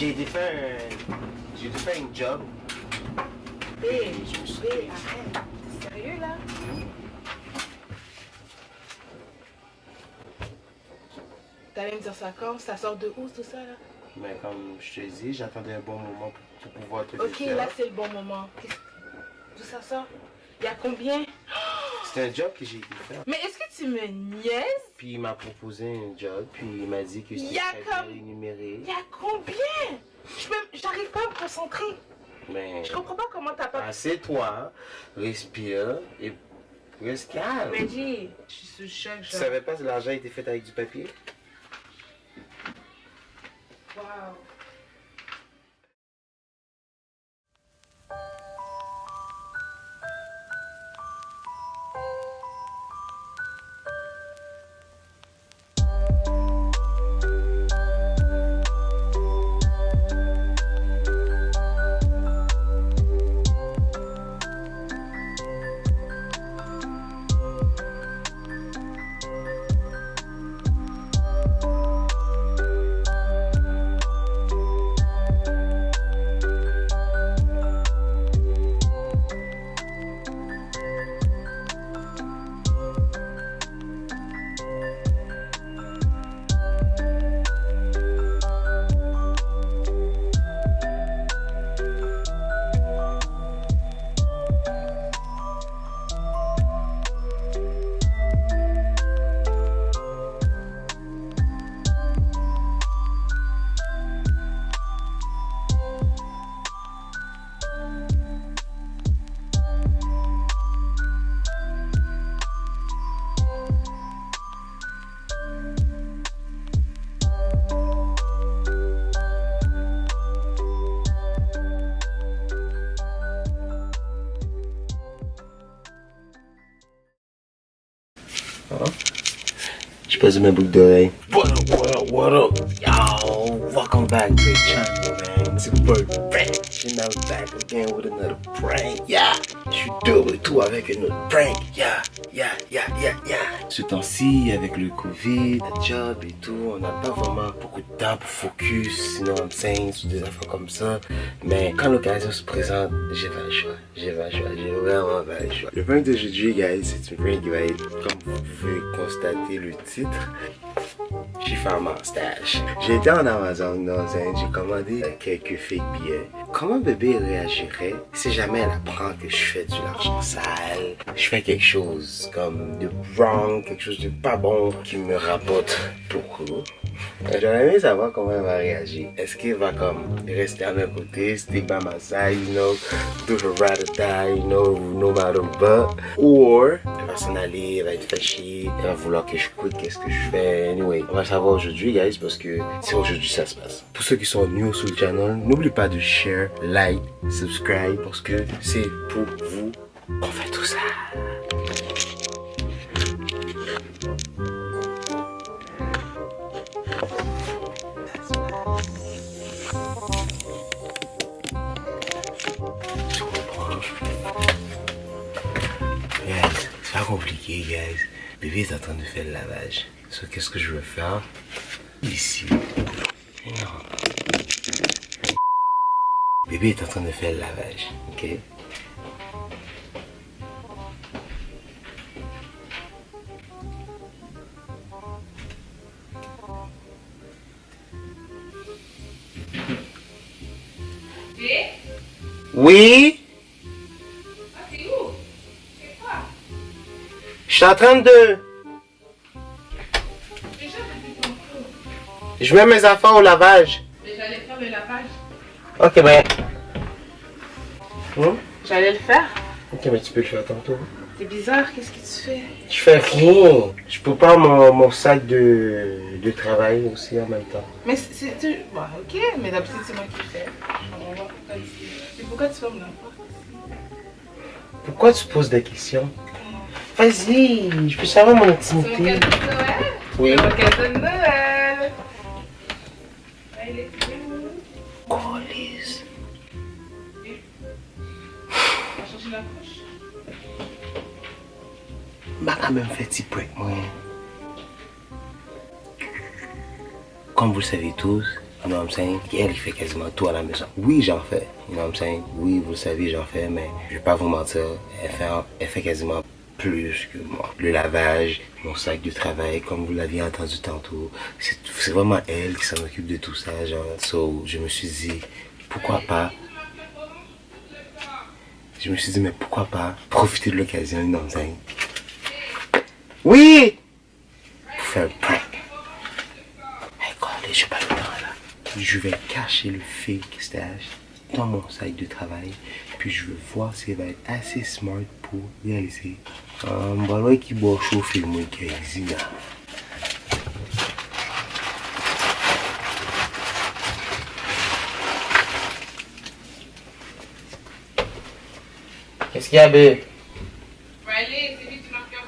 J'ai été faire un job. Bé, arrête. T'es sérieux là? T'allais me dire ça quand? Ça sort de où tout ça là? Mais comme je te dis, j'attendais un bon moment pour pouvoir te le Ok, faire. là c'est le bon moment. D'où ça sort? Il y a combien? C'est un job que j'ai été faire. Mais est-ce que tu me niaises? Puis il m'a proposé un job, puis il m'a dit que c'était très bien rémunéré. Il y a combien? J'arrive pas à me concentrer. Mais Je comprends pas comment t'as pas... assieds-toi, respire et reste calme. Reggie, je suis sous le choc. Tu savais pas si l'argent était fait avec du papier? Wow. Je passe ma boucle d'oreille. What up? Yo, welcome back to the channel, man. It's your boy Prank. And I'm back again with another prank. Yeah, je suis de retour avec un autre prank. Yeah. Ce temps-ci, avec le Covid, le job et tout, on n'a pas vraiment beaucoup de temps pour focus, sinon on saigne sur des affaires comme ça. Mais quand l'occasion se présente, j'ai pas le choix. J'ai vraiment pas le choix. Le prank d'aujourd'hui, guys, c'est une prank qui va être, comme vous pouvez constater le titre, j'ai fait un mustache. J'ai été en Amazon, j'ai commandé quelques fake billets. Comment bébé réagirait si jamais elle apprend que je fais de l'argent sale, je fais quelque chose comme de wrong, quelque chose de pas bon qui me rapporte beaucoup? J'aurais aimé savoir comment elle va réagir. Est-ce qu'elle va comme rester à mes côtés, stick by my side, you know, do her ride or die, you know, no matter what? Ou elle va s'en aller, elle va être fâchée, elle va vouloir que je quitte, qu'est-ce que je fais? Anyway, on va savoir aujourd'hui, guys, parce que c'est aujourd'hui que ça se passe. Pour ceux qui sont nouveaux sur le channel, n'oubliez pas de share, like, subscribe, parce que c'est pour vous qu'on fait tout ça. C'est pas compliqué, guys. Bébé est en train de faire le lavage. So, qu'est-ce que je veux faire? Ici. Non. Bébé est en train de faire le lavage, ok? Oui? Ah, t'es où? C'est quoi? Je suis en train de... Déjà, depuis tantôt. Je mets mes affaires au lavage. Mais j'allais faire le lavage. Ok, ben... J'allais le faire. Ok, mais tu peux le faire tantôt. C'est bizarre, qu'est-ce que tu fais? Je fais rien. Je peux pas mon sac de travail aussi en même temps. Mais c'est... Bon, ok, mais d'habitude c'est moi qui le fais. On va voir pourquoi ici. Mais pourquoi tu fermes la porte? Pourquoi tu poses des questions? Vas-y, je peux savoir mon C'est mon intimité. cadeau de Noël? Oui. C'est mon cadeau de Noël! Il est où? Colis. On va changer la couche? Bah quand même fait petit prank moi. Comme vous le savez tous, You know what I'm saying? Elle, il fait quasiment tout à la maison. Oui, j'en fais. You know what I'm saying? Oui, vous le savez, j'en fais, mais je vais pas vous mentir. Elle fait quasiment plus que moi. Le lavage, mon sac de travail, comme vous l'aviez entendu tantôt, c'est vraiment elle qui s'en occupe de tout ça, genre. So, je me suis dit, pourquoi pas? Je me suis dit, mais pourquoi pas profiter de l'occasion, you know what I'm saying? Oui! Pour faire le prank. Hey, collez, j'ai pas le temps là. Je vais cacher le fake stash dans mon sac de travail. Puis je veux voir s'il va être assez smart pour réaliser. Voilà qui va chauffer le moins qu'il y a. Qu'est-ce qu'il y a, bébé? Riley, c'est lui qui marqueur.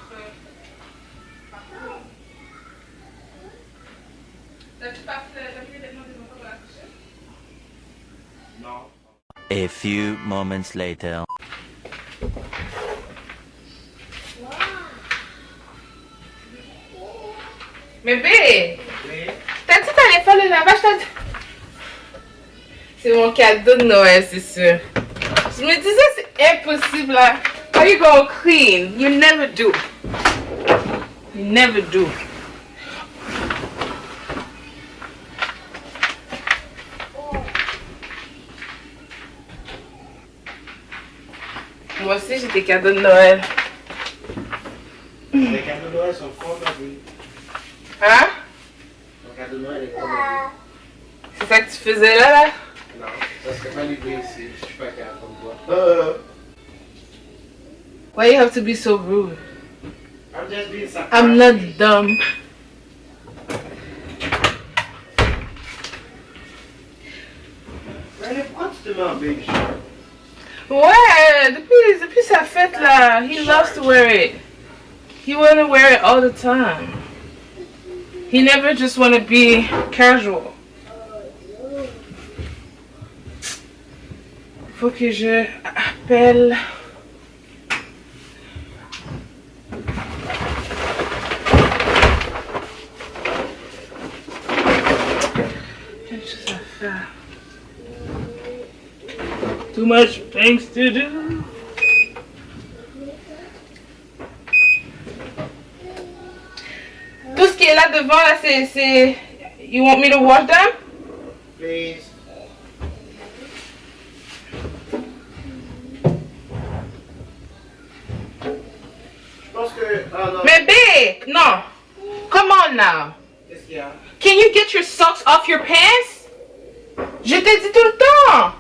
T'as-tu mis les vêtements des enfants dans la couchette? Non. A few moments later. Mais bé, t'as dit t'allais faire le lavage, t'as dit... C'est mon cadeau de Noël, c'est sûr. Je me disais, c'est impossible là. How you gonna clean? You never do. You never do. Moi aussi, j'ai des cadeaux de Noël. Les cadeaux de Noël sont complètes. Hein? Les cadeaux de Noël sont complètes. C'est ça que tu faisais là? Non, ça serait pas livré ici. Je suis pas capable comme toi. Why you have to be so rude? I'm just being sarcastic. I'm not dumb. Riley, pourquoi tu te mets en baby shirt? Ouais, depuis sa fête là, he loves to wear it. He wanna wear it all the time. He never just wanna be casual. Faut que je appelle. J'ai quelque chose à faire. Too much things to do. Tout ce qui est là devant là, c'est... You want me to wash them? Please. Je pense que... Ah non. Mais babe, non. Come on now. Qu'est-ce qu'il y a? Can you get your socks off your pants? Je t'ai dit tout le temps.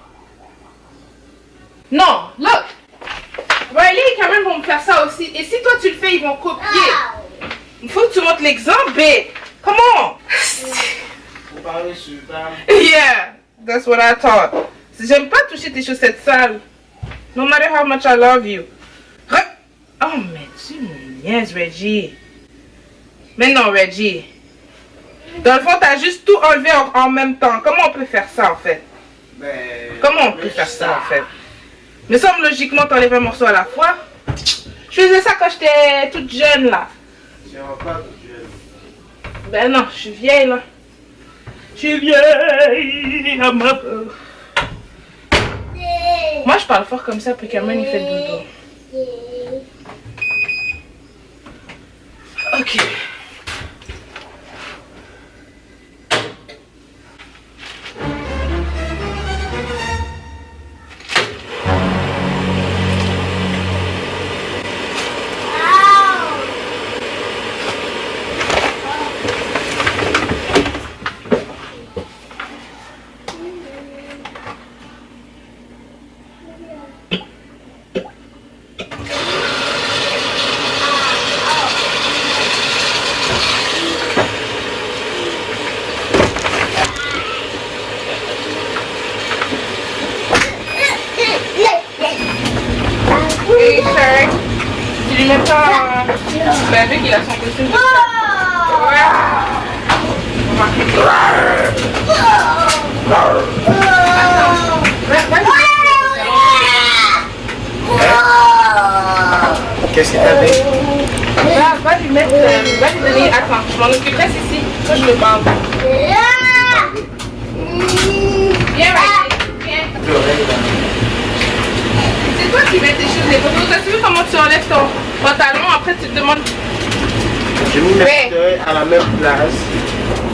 Non, look. Riley et Cameron vont me faire ça aussi. Et si toi tu le fais, ils vont copier. Il faut que tu montres l'exemple, babe. Come on. Vous parlez sur table. Yeah, that's what I thought. J'aime pas toucher tes chaussettes sales. No matter how much I love you. Oh, mais tu me niaises, Reggie. Mais non, Reggie. Dans le fond, t'as juste tout enlevé en même temps. Comment on peut faire ça, en fait? Ben... Comment on peut faire ça, en fait? Me semble logiquement t'enlèves un morceau à la fois. Je faisais ça quand j'étais toute jeune, là. Tu n'en pas toute jeune. Ben non, je suis vieille, là. Je suis vieille à ma peau. Moi, je parle fort comme ça, puis Cameron, il fait le dodo. Ok. Hey, Shark. Tu lui mets pas... Ben, vu qu'il a son costume. Qu'est-ce que t'as fait? Va lui mettre... va lui donner... Attends, je m'en occuperai ici. Toi, je le parle. Viens, Reggie. Viens. C'est toi qui mets tes choses les photos. T'as vu comment tu enlèves ton pantalon? Après, tu te demandes. J'ai mis mes boucles d'oreilles à la même place.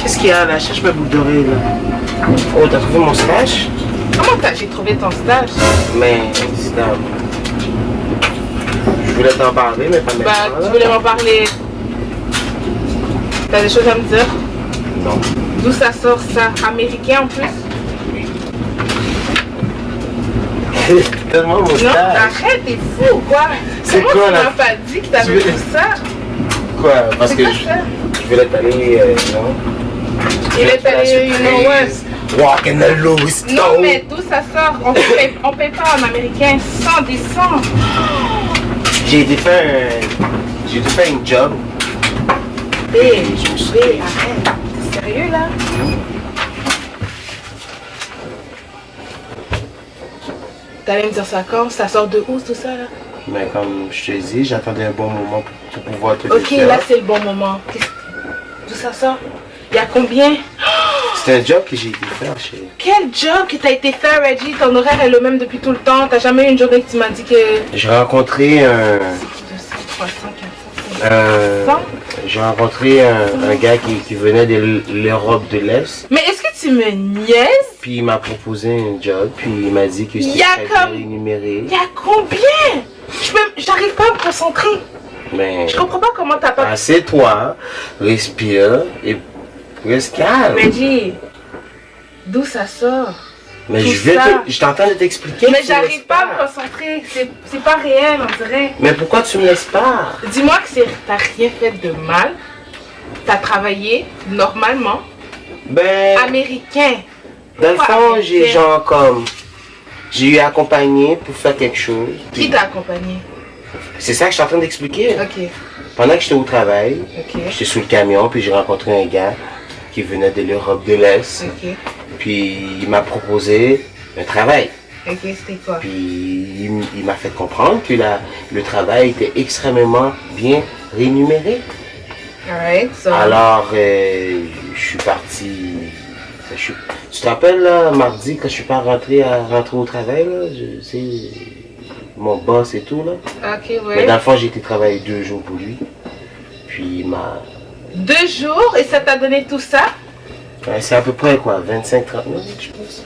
Qu'est-ce qu'il y a là? Cherche mes boucles d'oreilles là. Oh, t'as trouvé mon stash? Comment j'ai trouvé ton stage? Mais c'est dans... Je voulais t'en parler, mais pas maintenant. Bah, tu voulais m'en parler. T'as des choses à me dire? Non. D'où ça sort ça? Américain en plus? Donne-moi mon Non, stash. arrête, t'es fou ou quoi? C'est Comment quoi, tu là? m'as pas dit que t'avais Tu veux- tout ça? Quoi? Parce C'est que quoi je ça? voulais t'aller, non? Il est allé, you know what? Walking the loose Non, mais d'où ça sort? On paye pas en américain 100 des 100. J'ai été faire une job. B, arrête. T'es sérieux là? T'allais me dire ça quand? Ça sort de où tout ça là? Mais comme je te dis, j'attendais un bon moment pour pouvoir te le Ok, faire. là c'est le bon moment. D'où ça sort? Il y a combien? C'est un job que j'ai été faire chez... Quel job que t'as été faire, Reggie? Ton horaire est le même depuis tout le temps. T'as jamais eu une journée que tu m'as dit que... J'ai rencontré 200, 300, 400, 500. j'ai rencontré un gars qui venait de l'Europe de l'Est. Mais est-ce que tu me niaises? Puis il m'a proposé un job, puis il m'a dit que c'était Y a très bien comme- rémunéré. Il y a combien? J'arrive pas à me concentrer. Mais Je comprends pas comment t'as pas... assieds-toi, respire et reste calme. Reggie, d'où ça sort? Mais tout je ça. t'entends de t'expliquer. Mais tu j'arrive laisses pas à me concentrer. C'est pas réel, on dirait. Mais pourquoi tu me laisses pas? Dis-moi que t'as rien fait de mal. T'as travaillé normalement. Ben, Américain. dans le Pourquoi fond, américain? j'ai genre comme... J'ai eu accompagné pour faire quelque chose. Qui t'a accompagné? C'est ça que je suis en train d'expliquer. Ok, Pendant que j'étais au travail, ok, j'étais sous le camion, puis j'ai rencontré un gars qui venait de l'Europe de l'Est. ok. Puis il m'a proposé un travail. Ok, c'était quoi? Puis il m'a fait comprendre que le travail était extrêmement bien rémunéré. Alright, so... Alors, je suis parti. Tu te rappelles, là, mardi, quand je suis pas rentré au travail, là, c'est mon boss et tout, là. Ok, Mais ouais. dans le fond, j'ai été travailler 2 jours pour lui. Puis il m'a... 2 jours et ça t'a donné tout ça? Ouais, c'est à peu près, quoi, 25-30 minutes, je pense.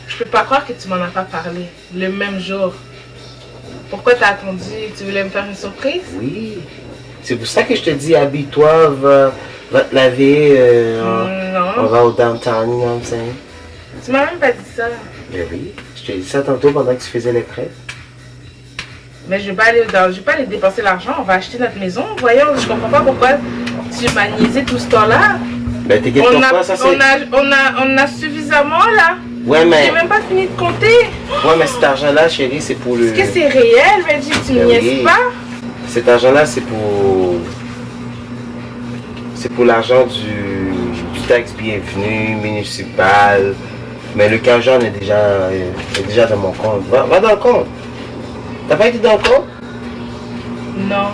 Je peux pas croire que tu m'en as pas parlé le même jour. Pourquoi t'as attendu? Tu voulais me faire une surprise? Oui. C'est pour ça que je te dis, habille-toi, va te laver, on Non. va au downtown, you know what I'm saying? Tu m'as même pas dit ça. Ben oui, je t'ai dit ça tantôt pendant que tu faisais les crêpes. Mais je vais pas aller dépenser l'argent. On va acheter notre maison. Voyons, je comprends pas pourquoi tu m'as niaisé tout ce temps-là. Ben t'inquiète pas, ça c'est... On a suffisamment là. Ouais, mais... J'ai même pas fini de compter. Ouais, mais cet argent-là, chérie, c'est pour le... Est-ce que c'est réel, Reggie? Tu me Ben niaises oui. pas? Cet argent-là, c'est pour... C'est pour l'argent du taxe bienvenue municipal. Mais le argent est déjà dans mon compte. Va dans le compte. T'as pas été dans le compte? Non.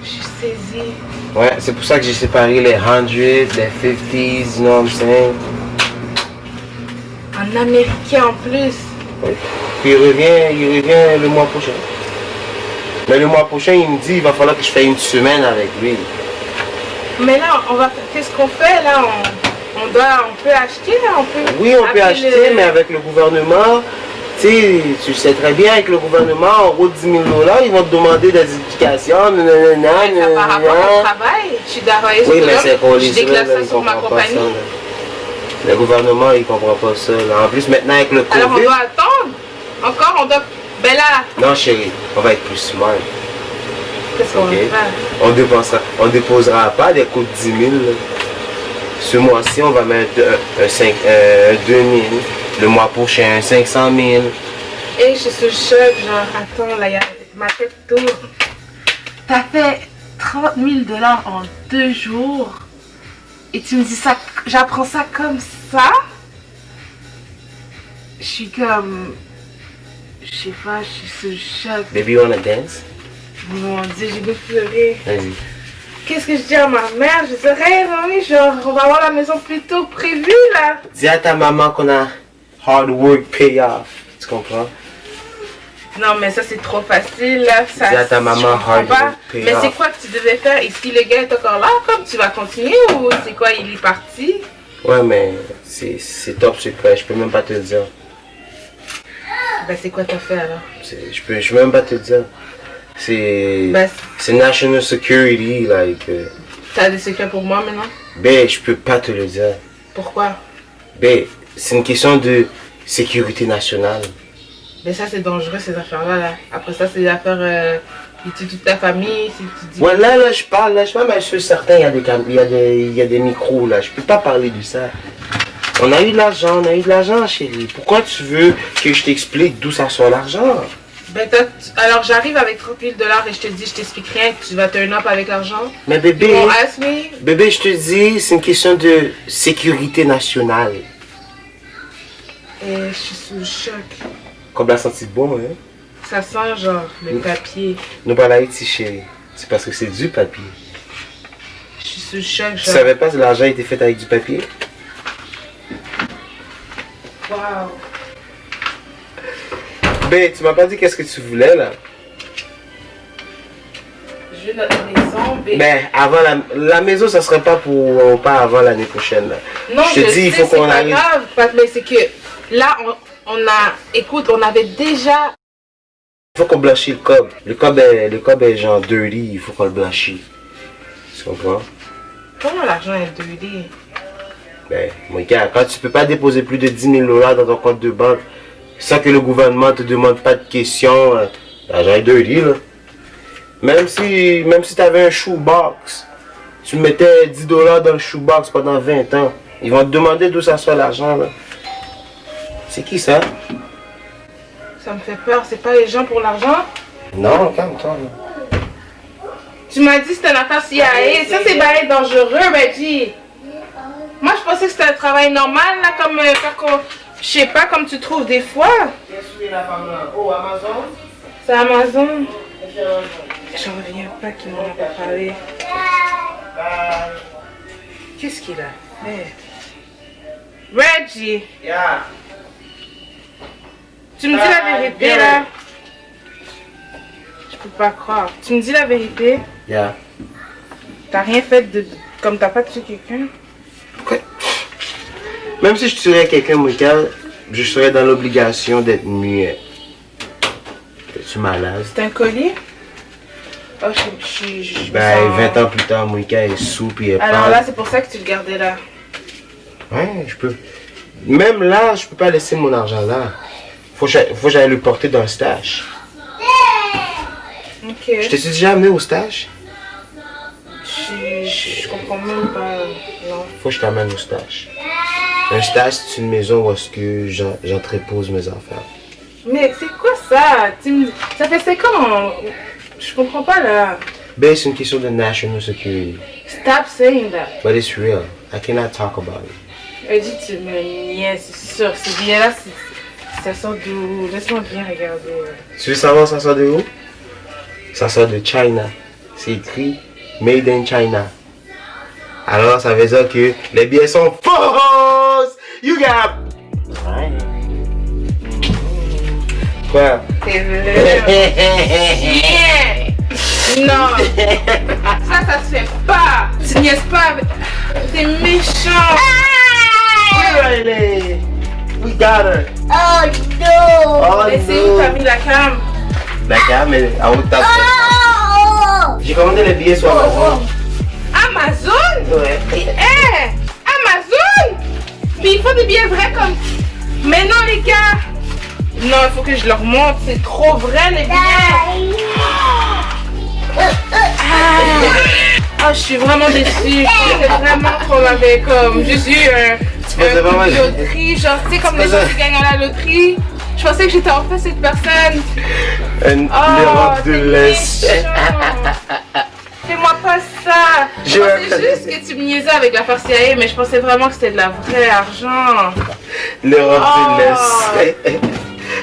Je suis saisie. Ouais, c'est pour ça que j'ai séparé les 100, les 50s, you know what I'm saying? En américain en plus. Oui. Puis il revient le mois prochain. Mais le mois prochain, il me dit il va falloir que je fasse une semaine avec lui. Mais là, qu'est-ce qu'on fait là? On peut acheter là? On peut Oui, on peut appeler acheter, mais avec le gouvernement, tu sais, tu sais très bien, avec le gouvernement, en haut de 10 000 $, ils vont te demander des explications, Mais ça par rapport au travail. Je suis travailleuse Oui, mais autonome. c'est pour les Je déclare là, ça ils sur ma comprennent pas ça, compagnie. là. Le gouvernement, il comprend pas ça. Là. En plus, maintenant, avec le Alors on COVID... doit attendre. Encore, on doit... Ben là, Non, chérie, on va être plus smart. qu'est-ce qu'on Ok. va faire? On déposera pas des coûts de 10 000. Là. Ce mois-ci, on va mettre 2 000. Le mois prochain, 500 000. Et je suis sous le choc, genre, attends, là, ma tête tourne. T'as fait 30 000 $ en 2 jours. Et tu me dis ça, j'apprends ça comme ça? Je suis comme... Je sais pas, je suis sous le choc. Baby, you wanna dance? Mon Dieu, j'ai goût de pleurer. Vas-y. Qu'est-ce que je dis à ma mère? Je dirais, mamie, genre, on va avoir la maison plus tôt que prévu, là. Dis à ta maman qu'on a hard work pay off. Tu comprends? Non, mais ça, c'est trop facile, là. Ça, Dis à ta maman, je comprends hard pas. work pay Mais c'est off. quoi que tu devais faire? Et si le gars est encore là, comme tu vas continuer ou c'est quoi, il est parti? Ouais, mais c'est top secret. Je peux même pas te le dire. Ben, c'est quoi t'as fait, alors? Je peux même pas te le dire. C'est Ben, c'est national security, like. t'as des secrets pour moi, maintenant? Ben, je peux pas te le dire. Pourquoi? Ben, c'est une question de sécurité nationale. Ben, ça, c'est dangereux, ces affaires-là, là. Après ça, c'est des affaires... tu tues toute ta famille, si tu dis... Ouais, là, je parle, là, je suis même sûr certain, il y a des micros, là. Je peux pas parler de ça. On a eu de l'argent, chérie. Pourquoi tu veux que je t'explique d'où ça sort l'argent? Ben, alors, j'arrive avec 30 000 $ et je te dis, je t'explique rien, tu vas turn up avec l'argent. Mais bébé, You won't ask me? bébé, je te dis, c'est une question de sécurité nationale. Et je suis sous le choc. Comme la senti bon, hein? Ça sent, genre, le papier. Nous pas ici, chérie. C'est parce que c'est du papier. Je suis sous le choc, Tu genre... savais pas que l'argent était fait avec du papier? Wow. Ben, tu m'as pas dit qu'est-ce que tu voulais, là. Je veux notre maison, mais... Ben, avant la maison, ça serait pas pour pas avant l'année prochaine, là. Non, je te dis, il faut qu'on c'est arrive. pas grave, mais c'est que... Là, on a... Écoute, on avait déjà... Il faut qu'on blanchisse le cob. Le cob est genre dirty, il faut qu'on le blanchisse. Tu comprends? Comment l'argent est dirty? Ben, mon gars, quand tu peux pas déposer plus de 10 000 $ dans ton compte de banque sans que le gouvernement te demande pas de questions, l'argent est dirty, là. Même si tu avais un shoebox, tu mettais 10 $ dans le shoebox pendant 20 ans, ils vont te demander d'où ça sort l'argent, là. C'est qui ça? Ça me fait peur, c'est pas les gens pour l'argent? Non, calme-toi, là. Tu m'as dit que c'était une affaire CIA, ça c'est bien dangereux, Reggie. Moi je pensais que c'était un travail normal, là, comme je sais pas, comme tu trouves des fois. Qu'est-ce que la femme là? Oh, Amazon? C'est Amazon. J'en reviens pas qu'il m'en a pas parlé. Qu'est-ce qu'il a fait? Reggie, Yeah. tu me dis la vérité là? Je peux pas croire. Tu me dis la vérité? Yeah. T'as rien fait de... Comme t'as pas tué quelqu'un? Pourquoi? Même si je tuerais quelqu'un, Michael, je serais dans l'obligation d'être muet. Es-tu malade? C'est un colis? Oh, je me Ben, sens- 20 ans plus tard, Michael est sous pis elle Alors parle. là, c'est pour ça que tu le gardais là. Ouais, je peux. Même là, je peux pas laisser mon argent là. Faut que j'aille le porter dans le stash. Ok. Je t'ai déjà amené au stash? Je comprends même pas. Non. Faut que je t'amène au stash. Un stash, c'est une maison où est-ce que j'entrepose mes affaires. Mais c'est quoi ça? Ça fait 5 ans. Je comprends pas là. Ben, c'est une question de national security. Stop saying that. But it's real. I cannot talk about it. Elle dit tu me niaises, c'est sûr. Ces billets là, ça sort d'où? Laisse-moi bien regarder. Tu veux savoir ça sort de où? Ça sort de China. C'est écrit Made in China. Alors ça veut dire que les billets sont fausses! You got... Quoi? C'est vrai. Chien! Non! Ça se fait pas! Tu niaises pas avec... T'es méchant! Riley! We got her! Oh no! Oh Mais c'est où t'as mis la cam? La cam est à haute tasse. Oh! J'ai commandé les billets sur Amazon. Amazon? Ouais. Eh! Amazon? Mais il faut des billets vrais comme... Mais non les gars! Non, il faut que je leur montre, c'est trop vrai les billets! Ah, je suis vraiment déçue. Je pensais vraiment qu'on avait comme juste eu pensais vraiment- une loterie, genre tu sais comme les gens qui gagnent à la loterie. Je pensais que j'étais enfin cette personne. L'Europe de t'es l'Est. méchant. Fais-moi pas ça. Je pensais juste que tu me niaisais avec l'affaire CIA, mais je pensais vraiment que c'était de la vraie argent. L'Europe Oh. de l'Est.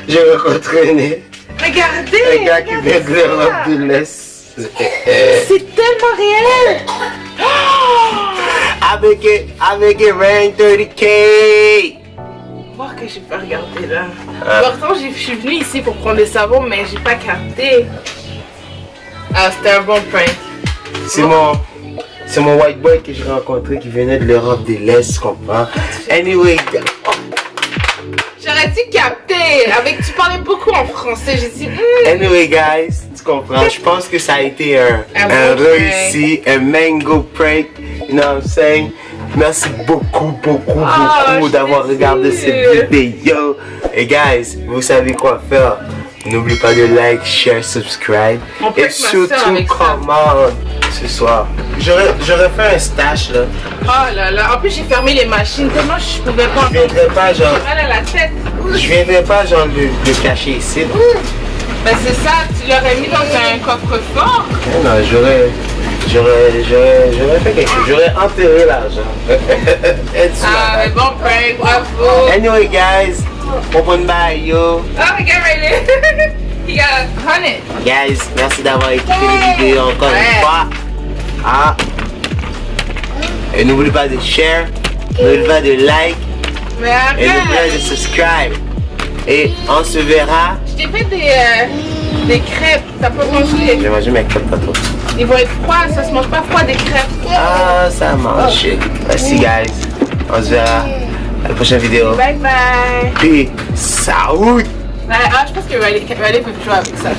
J'ai rencontré un Regardez. gars qui vient de l'Europe de l'Est. C'est tellement réel! Avec un rank 30K! Voir que j'ai pas regardé là. Pourtant, je suis venue ici pour prendre le savon, mais j'ai pas capté. Ah, c'était un bon prank. C'est mon white boy que j'ai rencontré qui venait de l'Europe de l'Est, tu comprends? Anyway, J'aurais dû capter. Tu parlais beaucoup en français. J'ai dit. Anyway, guys, tu comprends? Je pense que ça a été un bon réussi, un mango prank. You know what I'm saying? Merci beaucoup d'avoir regardé cette vidéo. Et guys, vous savez quoi faire. N'oubliez pas de like, share, subscribe. Et surtout, commande ce soir. J'aurais fait un stash là. Oh là là. En plus, j'ai fermé les machines tellement je pouvais pas. Je viendrai pas genre. Mal à la tête. Je viendrai pas genre le cacher ici. Ben c'est ça, tu l'aurais mis dans un coffre-fort. Non, j'aurais fait quelque chose. J'aurais enterré l'argent. Ah, mais bon prank, bravo. Anyway, guys, open by yo. Oh, regarde, Riley. He got 100. Guys, merci d'avoir écouté les vidéos encore une fois. Ah. Et n'oubliez pas de share, n'oubliez pas de like, Mais et n'oubliez pas de arrête. subscribe. Et on se verra. Je t'ai fait des crêpes, t'as pas mangé. J'ai mangé mes crêpes tantôt. Ils vont être froids, ça se mange pas froid des crêpes. Ah, ça mange. Merci, guys. On se verra à la prochaine vidéo. Bye bye. Peace out. Ah, je pense que Riley peut jouer avec ça.